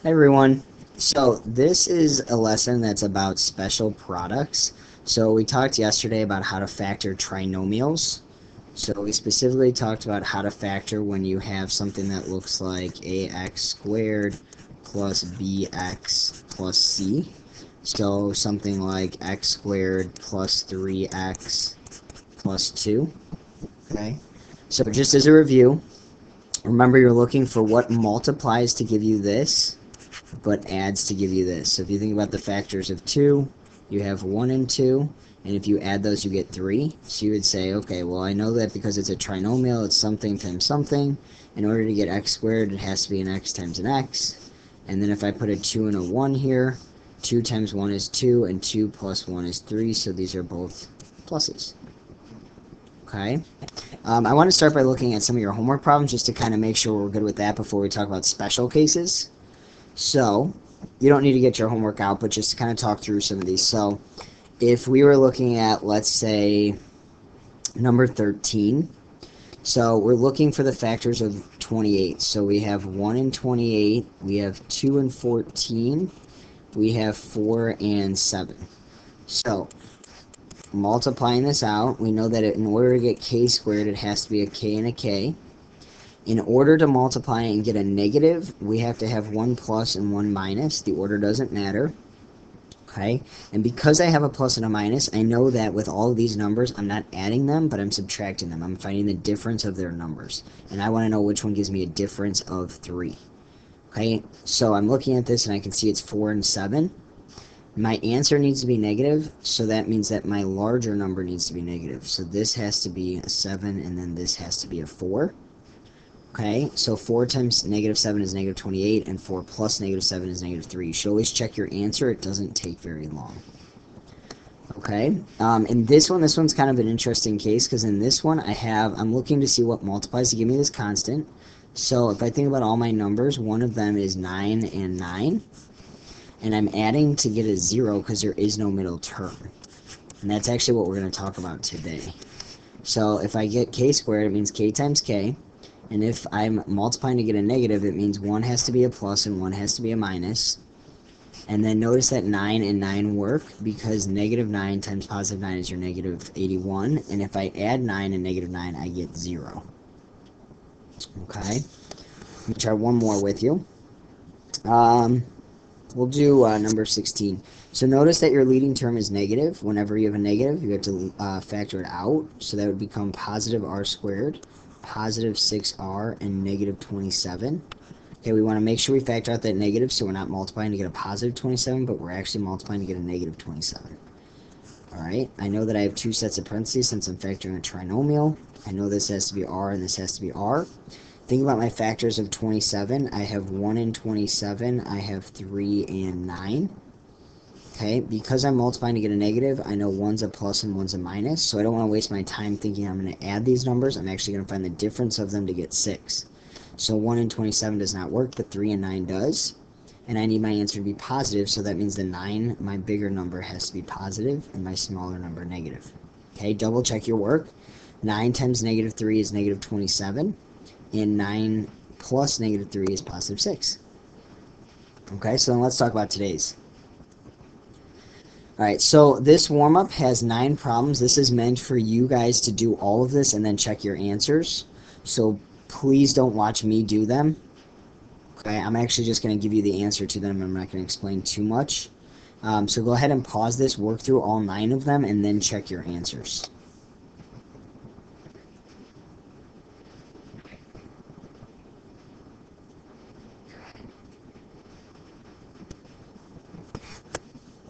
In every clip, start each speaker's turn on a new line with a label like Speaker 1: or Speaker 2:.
Speaker 1: Hi everyone. So this is a lesson that's about special products. So we talked yesterday about how to factor trinomials. So we specifically talked about how to factor when you have something that looks like ax squared plus bx plus c. So something like x squared plus 3x plus 2. Okay. So just as a review, remember you're looking for what multiplies to give you this but adds to give you this. So if you think about the factors of 2, you have 1 and 2, and if you add those, you get 3. So you would say, okay, well, I know that because it's a trinomial, it's something times something. In order to get x squared, it has to be an x times an x. And then if I put a 2 and a 1 here, 2 times 1 is 2, and 2 plus 1 is 3, so these are both pluses. Okay. I want to start by looking at some of your homework problems just to kind of make sure we're good with that before we talk about special cases. So, you don't need to get your homework out, but just to kind of talk through some of these. So, if we were looking at, let's say, number 13, so we're looking for the factors of 28. So we have 1 and 28, we have 2 and 14, we have 4 and 7. So, multiplying this out, we know that in order to get k squared, it has to be a k and a k. In order to multiply and get a negative, we have to have one plus and one minus. The order doesn't matter. Okay? And because I have a plus and a minus, I know that with all of these numbers, I'm not adding them, but I'm subtracting them. I'm finding the difference of their numbers. And I want to know which one gives me a difference of 3. Okay? So I'm looking at this and I can see it's 4 and 7. My answer needs to be negative, so that means that my larger number needs to be negative. So this has to be a 7, and then this has to be a 4. Okay, so 4 times negative 7 is negative 28, and 4 plus negative 7 is negative 3. You should always check your answer. It doesn't take very long. Okay, in this one's kind of an interesting case, because in this one I'm looking to see what multiplies to give me this constant. So if I think about all my numbers, one of them is 9 and 9. And I'm adding to get a 0 because there is no middle term. And that's actually what we're going to talk about today. So if I get k squared, it means k times k. And if I'm multiplying to get a negative, it means one has to be a plus and one has to be a minus. And then notice that 9 and 9 work because negative 9 times positive 9 is your negative 81. And if I add 9 and negative 9, I get 0. Okay? Let me try one more with you. We'll do number 16. So notice that your leading term is negative. Whenever you have a negative, you have to factor it out. So that would become positive r squared, positive 6r, and negative 27. Okay, we want to make sure we factor out that negative so we're not multiplying to get a positive 27, but we're actually multiplying to get a negative 27. Alright, I know that I have two sets of parentheses since I'm factoring a trinomial. I know this has to be r and this has to be r. Think about my factors of 27. I have 1 and 27. I have 3 and 9. Okay, because I'm multiplying to get a negative, I know one's a plus and one's a minus, so I don't want to waste my time thinking I'm going to add these numbers. I'm actually going to find the difference of them to get 6. So 1 and 27 does not work, but 3 and 9 does. And I need my answer to be positive, so that means the 9, my bigger number, has to be positive, and my smaller number negative. Okay, double check your work. 9 times negative 3 is negative 27. And 9 plus negative 3 is positive 6. Okay, so then let's talk about today's. Alright, so this warm-up has 9 problems. This is meant for you guys to do all of this and then check your answers. So please don't watch me do them. Okay, I'm actually just going to give you the answer to them. I'm not going to explain too much. So go ahead and pause this, work through all 9 of them, and then check your answers.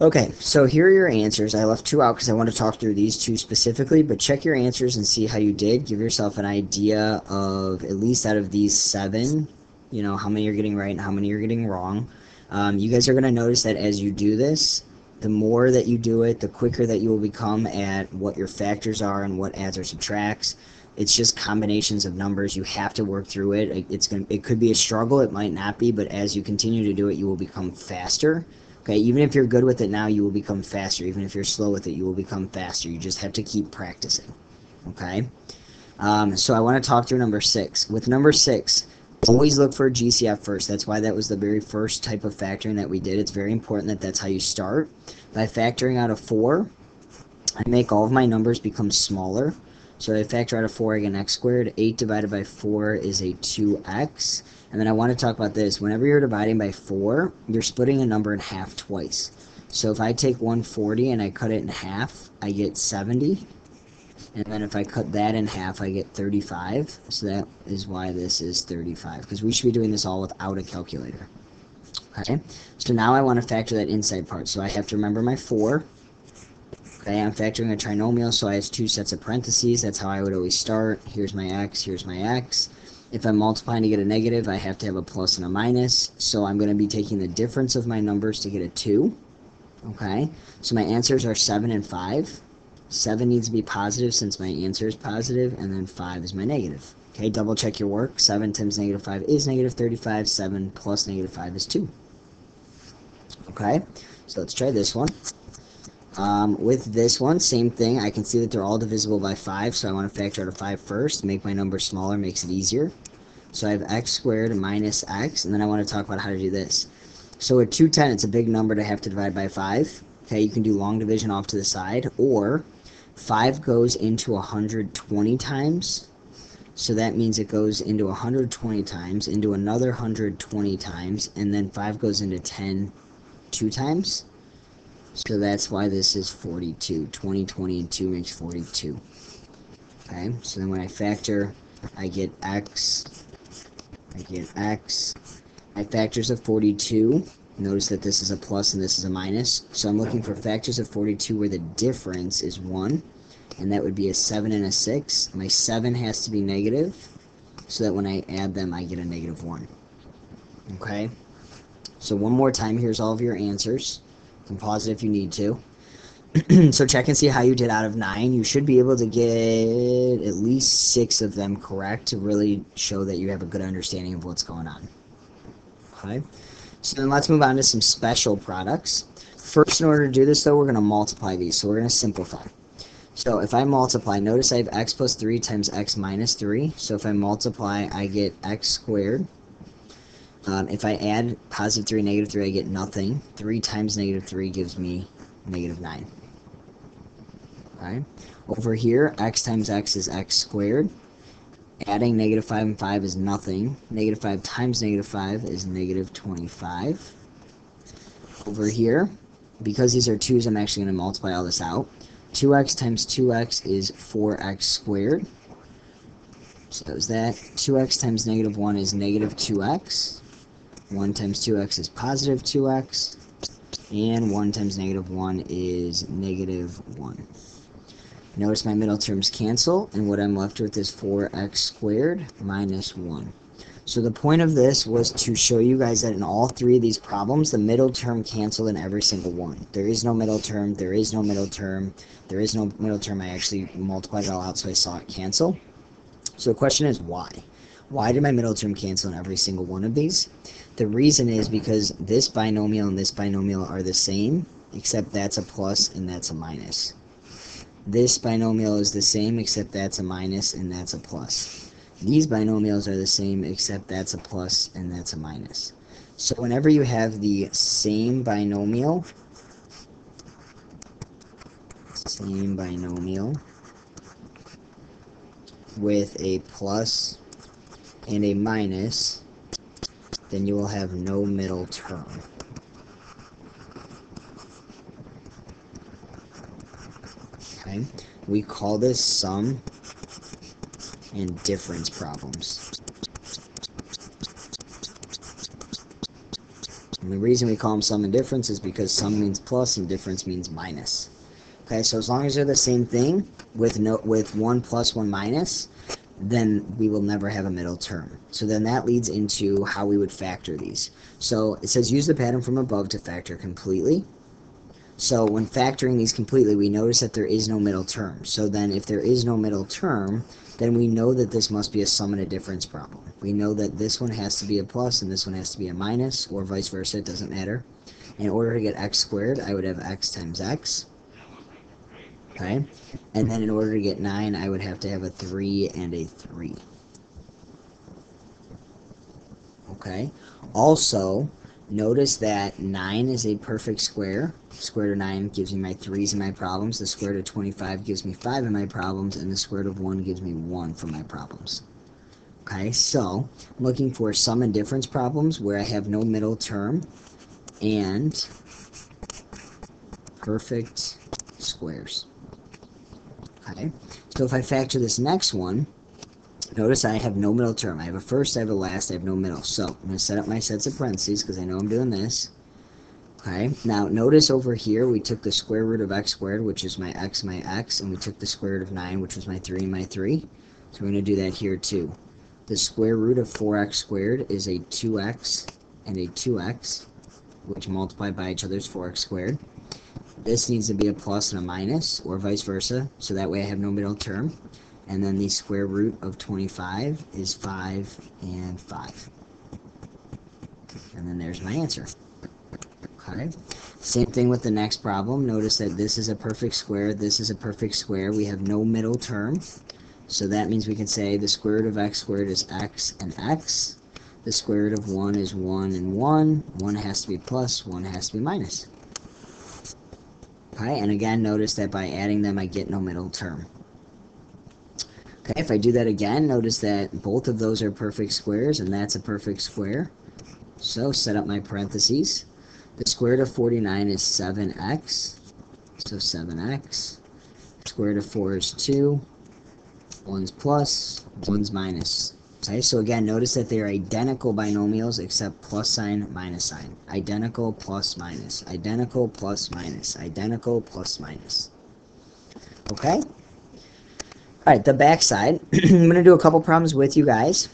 Speaker 1: Okay, so here are your answers. I left 2 out because I want to talk through these 2 specifically, but check your answers and see how you did. Give yourself an idea of, at least out of these 7, you know, how many you're getting right and how many you're getting wrong. You guys are going to notice that as you do this, the more that you do it, the quicker that you will become at what your factors are and what adds or subtracts. It's just combinations of numbers. You have to work through it. It could be a struggle. It might not be, but as you continue to do it, you will become faster. Okay, even if you're good with it now, you will become faster. Even if you're slow with it, you will become faster. You just have to keep practicing. Okay? So I want to talk through number 6. With number 6, Always look for a GCF first. That's why that was the very first type of factoring that we did. It's very important that that's how you start. By factoring out of 4, I make all of my numbers become smaller. So I factor out of 4, I get an x squared. 8 divided by 4 is a 2x. And then I want to talk about this. Whenever you're dividing by 4, you're splitting a number in half twice. So if I take 140 and I cut it in half, I get 70. And then if I cut that in half, I get 35. So that is why this is 35, because we should be doing this all without a calculator. Okay, so now I want to factor that inside part. So I have to remember my 4. Okay, I'm factoring a trinomial, so I have 2 sets of parentheses. That's how I would always start. Here's my x, here's my x. If I'm multiplying to get a negative, I have to have a plus and a minus. So I'm going to be taking the difference of my numbers to get a 2. Okay, so my answers are 7 and 5. 7 needs to be positive since my answer is positive, and then 5 is my negative. Okay, double check your work. 7 times negative 5 is negative 35. 7 plus negative 5 is 2. Okay, so let's try this one. With this one, same thing. I can see that they're all divisible by 5, so I want to factor out of 5 first. Make my number smaller, makes it easier. So I have x squared minus x, and then I want to talk about how to do this. So at 210, it's a big number to have to divide by 5. Okay, you can do long division off to the side, or 5 goes into 120 times, so that means it goes into 120 times, into another 120 times, and then 5 goes into 10 2 times. So that's why this is 42. 20, 20, and 2 makes 42. Okay, so then when I factor, I get x, My factors of 42, notice that this is a plus and this is a minus. So I'm looking for factors of 42 where the difference is 1, and that would be a 7 and a 6. My 7 has to be negative, so that when I add them, I get a negative 1. Okay? So one more time, here's all of your answers. You can pause it if you need to. So check and see how you did out of 9. You should be able to get at least 6 of them correct to really show that you have a good understanding of what's going on. Okay? So then let's move on to some special products. First, in order to do this, though, we're going to multiply these. So we're going to simplify. So if I multiply, notice I have x plus 3 times x minus 3. So if I multiply, I get x squared. If I add positive 3, negative 3, I get nothing. 3 times negative 3 gives me negative 9. Okay. Over here, x times x is x squared. Adding negative 5 and 5 is nothing. Negative 5 times negative 5 is negative 25. Over here, because these are 2's, I'm actually going to multiply all this out. 2x times 2x is 4x squared. So that was that. 2x times negative 1 is negative 2x. 1 times 2x is positive 2x. And 1 times negative 1 is negative 1. Notice my middle terms cancel, and what I'm left with is 4x squared minus 1. So the point of this was to show you guys that in all 3 of these problems, the middle term canceled in every single one. There is no middle term, there is no middle term, there is no middle term. I actually multiplied it all out so I saw it cancel. So the question is why? Why did my middle term cancel in every single one of these? The reason is because this binomial and this binomial are the same, except that's a plus and that's a minus. This binomial is the same, except that's a minus and that's a plus. These binomials are the same, except that's a plus and that's a minus. So whenever you have the same binomial with a plus and a minus, then you will have no middle term. Okay? We call this sum and difference problems. And the reason we call them sum and difference is because sum means plus and difference means minus. Okay, so as long as they're the same thing with 1 plus 1 minus, then we will never have a middle term. So then that leads into how we would factor these. So it says use the pattern from above to factor completely. So when factoring these completely, we notice that there is no middle term. So then if there is no middle term, then we know that this must be a sum and a difference problem. We know that this one has to be a plus and this one has to be a minus, or vice versa, it doesn't matter. In order to get x squared, I would have x times x. Okay? And then in order to get 9, I would have to have a 3 and a 3. Okay. Also, notice that 9 is a perfect square. Square root of 9 gives me my 3's in my problems. The square root of 25 gives me 5 in my problems. And the square root of 1 gives me 1 for my problems. Okay, so I'm looking for sum and difference problems where I have no middle term and perfect squares. Okay, so if I factor this next one, notice I have no middle term. I have a first, I have a last, I have no middle. So I'm going to set up my sets of parentheses because I know I'm doing this. Okay, now notice over here we took the square root of x squared, which is my x, and we took the square root of 9, which was my 3 and my 3. So we're going to do that here too. The square root of 4x squared is a 2x and a 2x, which multiplied by each other is 4x squared. This needs to be a plus and a minus, or vice versa, so that way I have no middle term. And then the square root of 25 is 5 and 5. And then there's my answer. Okay. Same thing with the next problem. Notice that this is a perfect square, this is a perfect square. We have no middle term. So that means we can say the square root of x squared is x and x. The square root of 1 is 1 and 1. 1 has to be plus, 1 has to be minus. Okay, and again, notice that by adding them, I get no middle term. Okay, if I do that again, notice that both of those are perfect squares, and that's a perfect square. So set up my parentheses. The square root of 49 is 7x, so 7x. Square root of 4 is 2. 1's plus, 1's minus. Okay, so again, notice that they are identical binomials except plus sign, minus sign. Identical plus minus. Identical plus minus. Identical plus minus. Okay? Alright, the back side. I'm going to do a couple problems with you guys.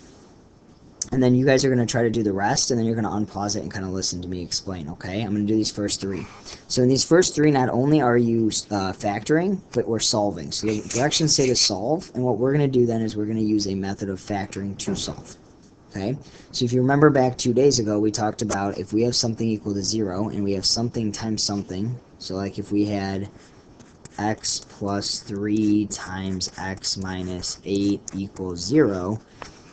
Speaker 1: And then you guys are going to try to do the rest, and then you're going to unpause it and kind of listen to me explain, okay? I'm going to do these first three. So in these first three, not only are you factoring, but we're solving. So the directions say to solve, and what we're going to do then is we're going to use a method of factoring to solve, okay? So if you remember back 2 days ago, we talked about if we have something equal to 0, and we have something times something, so like if we had x plus 3 times x minus 8 equals 0,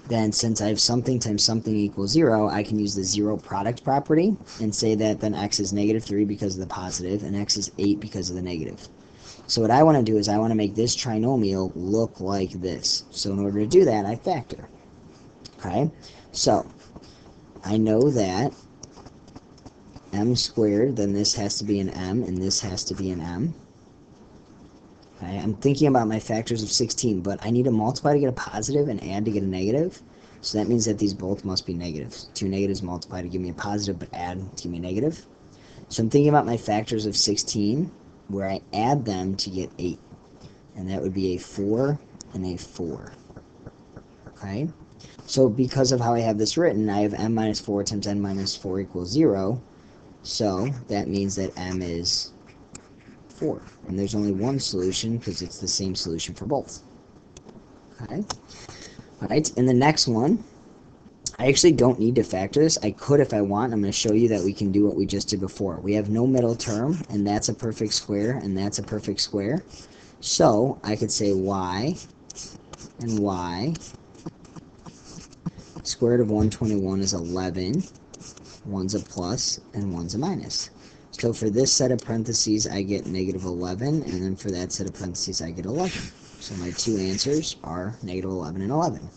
Speaker 1: then since I have something times something equals 0, I can use the zero product property and say that then x is negative 3 because of the positive and x is 8 because of the negative. So what I want to do is I want to make this trinomial look like this. So in order to do that, I factor. Okay, so I know that m squared, then this has to be an m and this has to be an m. Okay, I'm thinking about my factors of 16, but I need to multiply to get a positive and add to get a negative. So that means that these both must be negatives. Two negatives multiply to give me a positive, but add to give me a negative. So I'm thinking about my factors of 16, where I add them to get 8. And that would be a 4 and a 4. Okay? So because of how I have this written, I have m minus 4 times n minus 4 equals 0. So that means that m is 4. And there's only one solution because it's the same solution for both. Okay? Alright, and the next one, I actually don't need to factor this. I could if I want. I'm going to show you that we can do what we just did before. We have no middle term, and that's a perfect square, and that's a perfect square. So I could say y and y. Square root of 121 is 11. One's a plus, and one's a minus. So for this set of parentheses, I get negative 11, and then for that set of parentheses, I get 11. So my two answers are negative 11 and 11.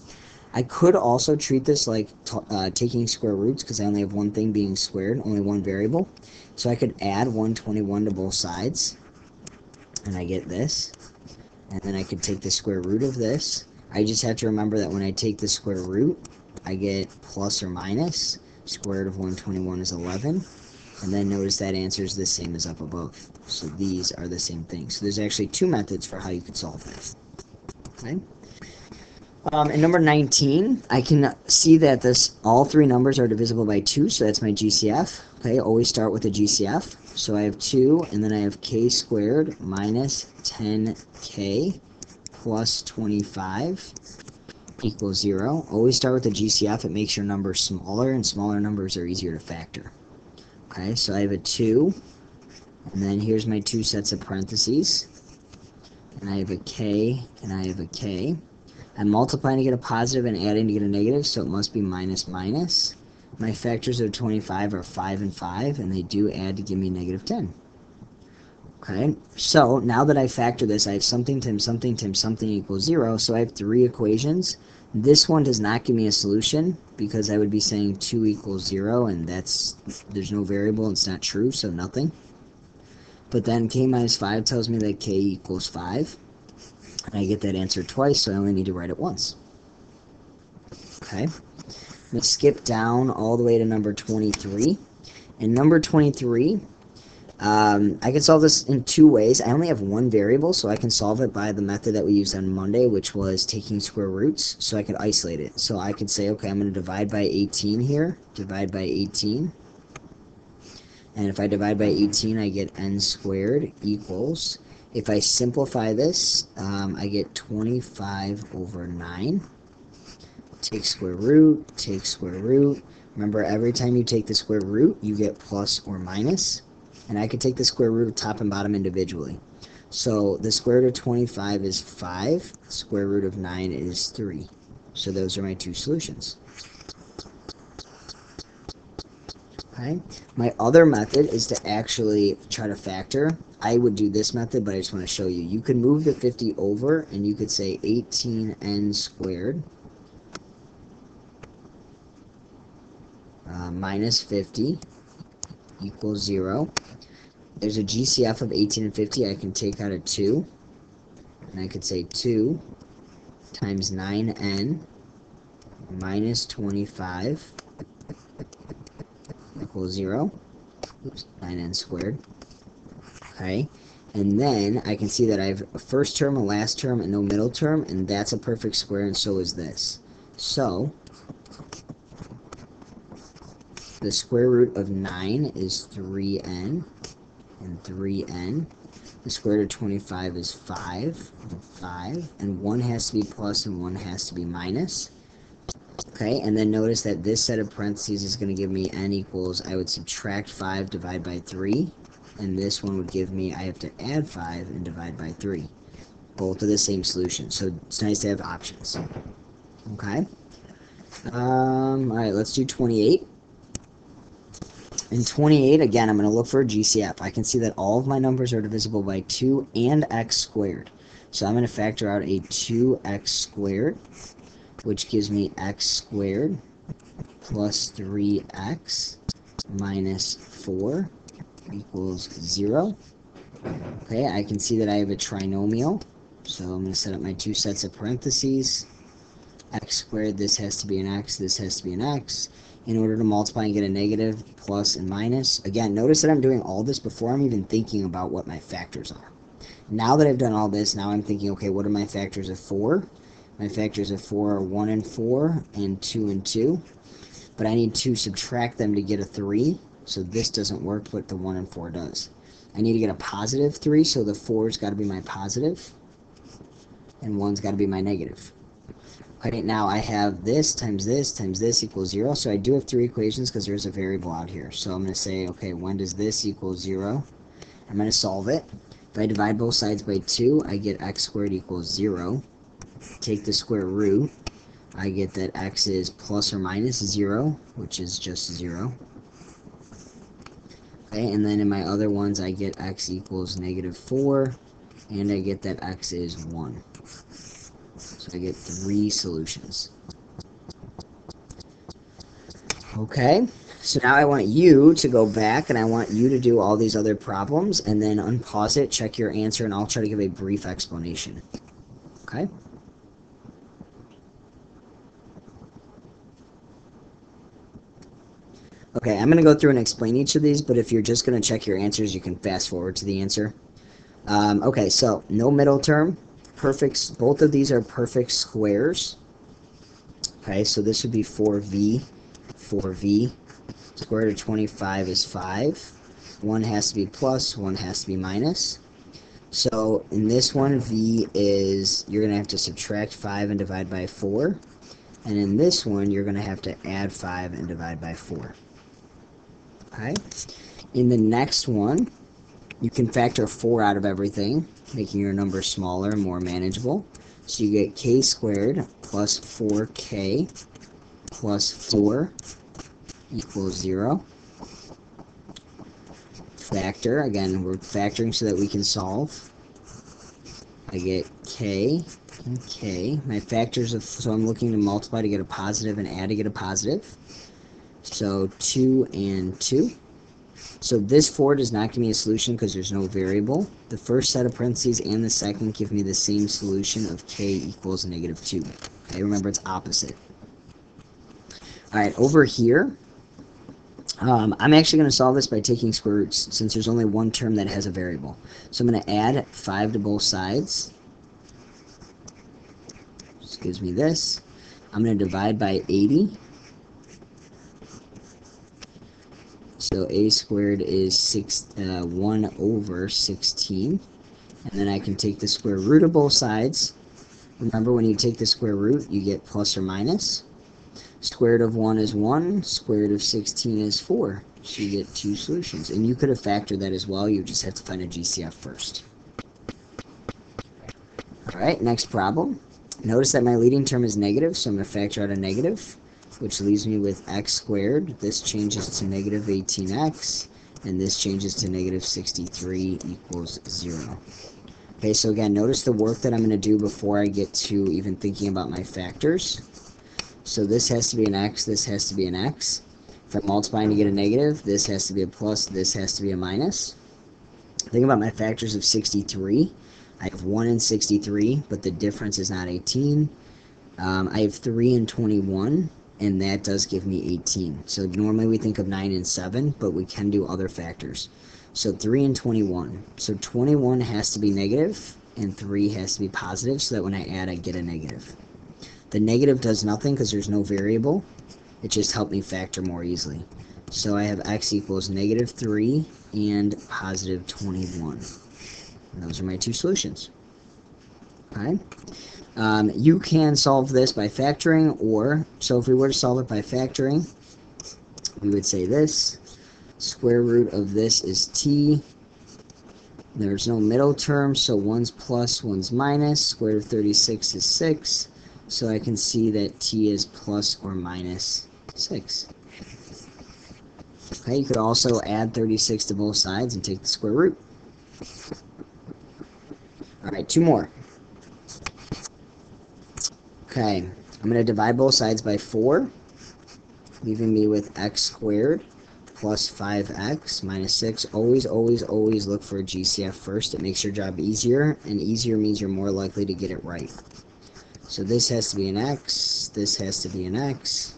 Speaker 1: I could also treat this like taking square roots, because I only have one thing being squared, only one variable. So I could add 121 to both sides, and I get this. And then I could take the square root of this. I just have to remember that when I take the square root, I get plus or minus. Square root of 121 is 11. And then notice that answer is the same as up above. So these are the same thing. So there's actually two methods for how you could solve this. Okay. And number 19, I can see that all three numbers are divisible by 2, so that's my GCF. Okay, always start with a GCF. So I have 2, and then I have k squared minus 10k plus 25 equals 0. Always start with a GCF. It makes your numbers smaller, and smaller numbers are easier to factor. Okay, so I have a 2, and then here's my two sets of parentheses, and I have a k, and I have a k. I'm multiplying to get a positive and adding to get a negative, so it must be minus minus. My factors of 25 are 5 and 5, and they do add to give me negative 10. Okay, so now that I factor this, I have something times something times something equals 0, so I have 3 equations. This one does not give me a solution because I would be saying 2 equals 0, and there's no variable, it's not true, so nothing. But then k minus 5 tells me that k equals 5, and I get that answer twice, so I only need to write it once. Okay, I'm going to skip down all the way to number 23. In number 23, I can solve this in 2 ways. I only have one variable, so I can solve it by the method that we used on Monday, which was taking square roots, so I could isolate it. So I could say, okay, I'm going to divide by 18 here, divide by 18. And if I divide by 18, I get n squared equals, if I simplify this, I get 25 over 9. Take square root, take square root. Remember, every time you take the square root, you get plus or minus. And I could take the square root of top and bottom individually. So the square root of 25 is 5. The square root of 9 is 3. So those are my 2 solutions. Okay. My other method is to actually try to factor. I would do this method, but I just want to show you. You could move the 50 over, and you could say 18n squared minus 50 equals 0. There's a GCF of 18 and 50 I can take out of 2. And I could say 2 times 9n minus 25 equals 0. Oops, 9n squared. Okay. And then I can see that I have a first term, a last term, and no middle term, and that's a perfect square, and so is this. So the square root of 9 is 3n, and 3n. The square root of 25 is 5, and 5, and 1 has to be plus and 1 has to be minus. Okay, and then notice that this set of parentheses is going to give me n equals, I would subtract 5, divide by 3, and this one would give me, I have to add 5 and divide by 3. Both are the same solution, so it's nice to have options. Okay, alright, let's do 28. In 28, again, I'm going to look for a GCF. I can see that all of my numbers are divisible by 2 and x squared. So I'm going to factor out a 2x squared, which gives me x squared plus 3x minus 4 equals 0. Okay, I can see that I have a trinomial. So I'm going to set up my 2 sets of parentheses. X squared, this has to be an x, this has to be an x. In order to multiply and get a negative, plus and minus. Again, notice that I'm doing all this before I'm even thinking about what my factors are. Now that I've done all this, now I'm thinking, okay, what are my factors of 4? My factors of 4 are 1 and 4, and 2 and 2. But I need to subtract them to get a 3, so this doesn't work, but the 1 and 4 does. I need to get a positive 3, so the 4's got to be my positive, and 1's got to be my negative. Okay, now I have this times this equals 0. So I do have 3 equations because there's a variable out here. So I'm going to say, okay, when does this equal 0? I'm going to solve it. If I divide both sides by 2, I get x squared equals 0. Take the square root. I get that x is plus or minus 0, which is just 0. Okay, and then in my other ones, I get x equals negative 4, and I get that x is 1. So I get 3 solutions. Okay, so now I want you to go back and I want you to do all these other problems and then unpause it, check your answer, and I'll try to give a brief explanation. Okay? Okay, I'm going to go through and explain each of these, but if you're just going to check your answers, you can fast forward to the answer. Okay, so no middle term. Perfect. Both of these are perfect squares. Okay, so this would be 4v. 4v. Square root of 25 is 5. 1 has to be plus, 1 has to be minus. So in this one, v is, you're going to have to subtract 5 and divide by 4. And in this one, you're going to have to add 5 and divide by 4. Okay? In the next one, you can factor 4 out of everything, making your number smaller and more manageable. So you get k squared plus 4k plus 4 equals 0. Factor, again, we're factoring so that we can solve. I get k and k. My factors of, so I'm looking to multiply to get a positive and add to get a positive. So 2 and 2. So this 4 does not give me a solution because there's no variable. The first set of parentheses and the second give me the same solution of k equals negative 2. Okay, remember it's opposite. Alright, over here, I'm actually going to solve this by taking square roots since there's only one term that has a variable. So I'm going to add 5 to both sides. This gives me this. I'm going to divide by 80. So a squared is 1 over 16. And then I can take the square root of both sides. Remember, when you take the square root, you get plus or minus. Square root of 1 is 1. Square root of 16 is 4. So you get 2 solutions. And you could have factored that as well. You just have to find a GCF first. Alright, next problem. Notice that my leading term is negative, so I'm going to factor out a negative, which leaves me with x squared. This changes to negative 18x, and this changes to negative 63 equals 0. Okay, so again, notice the work that I'm going to do before I get to even thinking about my factors. So this has to be an x, this has to be an x. If I'm multiplying to get a negative, this has to be a plus, this has to be a minus. Think about my factors of 63. I have 1 and 63, but the difference is not 18. I have 3 and 21, and that does give me 18. So normally we think of 9 and 7, but we can do other factors. So 3 and 21. So 21 has to be negative, and 3 has to be positive, so that when I add, I get a negative. The negative does nothing because there's no variable. It just helped me factor more easily. So I have x equals negative 3 and positive 21. And those are my 2 solutions. Okay. You can solve this by factoring, or, so if we were to solve it by factoring, we would say this. Square root of this is t. There's no middle term, so one's plus, one's minus. Square root of 36 is 6. So I can see that t is plus or minus 6. Okay, you could also add 36 to both sides and take the square root. Alright, 2 more. Okay, I'm going to divide both sides by 4, leaving me with x squared plus 5x minus 6. Always, always, always look for a GCF first. It makes your job easier, and easier means you're more likely to get it right. So this has to be an x, this has to be an x.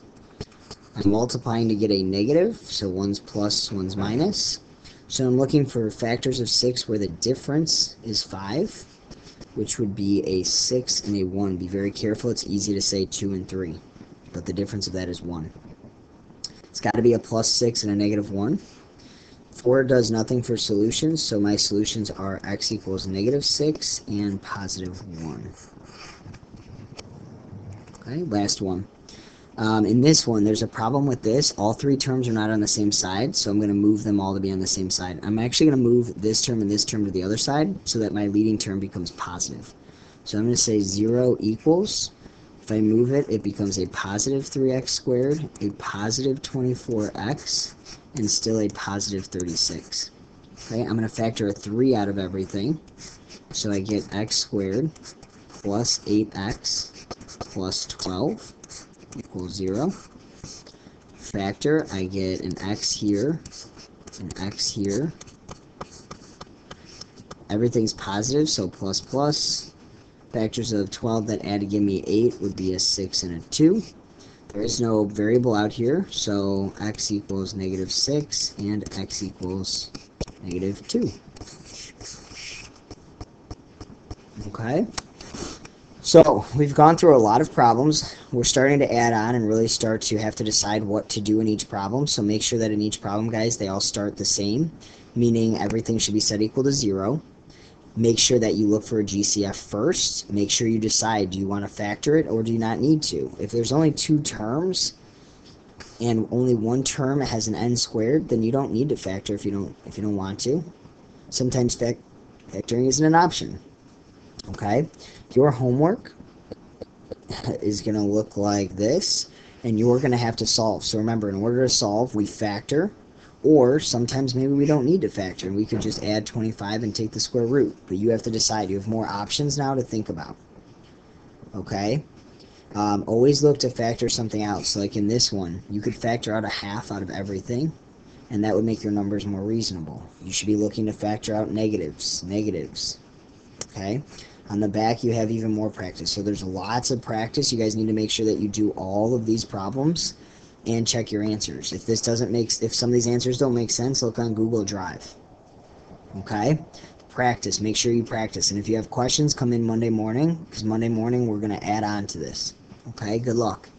Speaker 1: I'm multiplying to get a negative, so one's plus, one's minus. So I'm looking for factors of 6 where the difference is 5, which would be a 6 and a 1. Be very careful, it's easy to say 2 and 3, but the difference of that is 1. It's got to be a plus 6 and a negative 1. 4 does nothing for solutions, so my solutions are x equals negative 6 and positive 1. Okay, last one. In this one, there's a problem with this. All 3 terms are not on the same side, so I'm going to move them all to be on the same side. I'm actually going to move this term and this term to the other side so that my leading term becomes positive. So I'm going to say 0 equals, if I move it, it becomes a positive 3x squared, a positive 24x, and still a positive 36. Okay, I'm going to factor a 3 out of everything, so I get x squared plus 8x plus 12 equals 0. Factor, I get an x here, an x here. Everything's positive, so plus plus. Factors of 12 that add to give me 8 would be a 6 and a 2. There is no variable out here, so x equals negative 6 and x equals negative 2. Okay? So, we've gone through a lot of problems. We're starting to add on and really start to have to decide what to do in each problem. So make sure that in each problem, guys, they all start the same, meaning everything should be set equal to 0. Make sure that you look for a GCF first. Make sure you decide, do you want to factor it or do you not need to? If there's only 2 terms and only one term has an n squared, then you don't need to factor if you don't want to. Sometimes factoring isn't an option. Okay? Your homework is going to look like this. and you're going to have to solve. So remember, in order to solve, we factor, or sometimes maybe we don't need to factor, and we could just add 25 and take the square root. But you have to decide. You have more options now to think about. Okay? Always look to factor something out. So like in this one, you could factor out a half out of everything, and that would make your numbers more reasonable. You should be looking to factor out negatives. Okay? On the back, you have even more practice. So there's lots of practice. You guys need to make sure that you do all of these problems and check your answers. If some of these answers don't make sense, look on Google Drive. Okay? Practice. Make sure you practice. And if you have questions, come in Monday morning, because Monday morning we're going to add on to this. Okay? Good luck.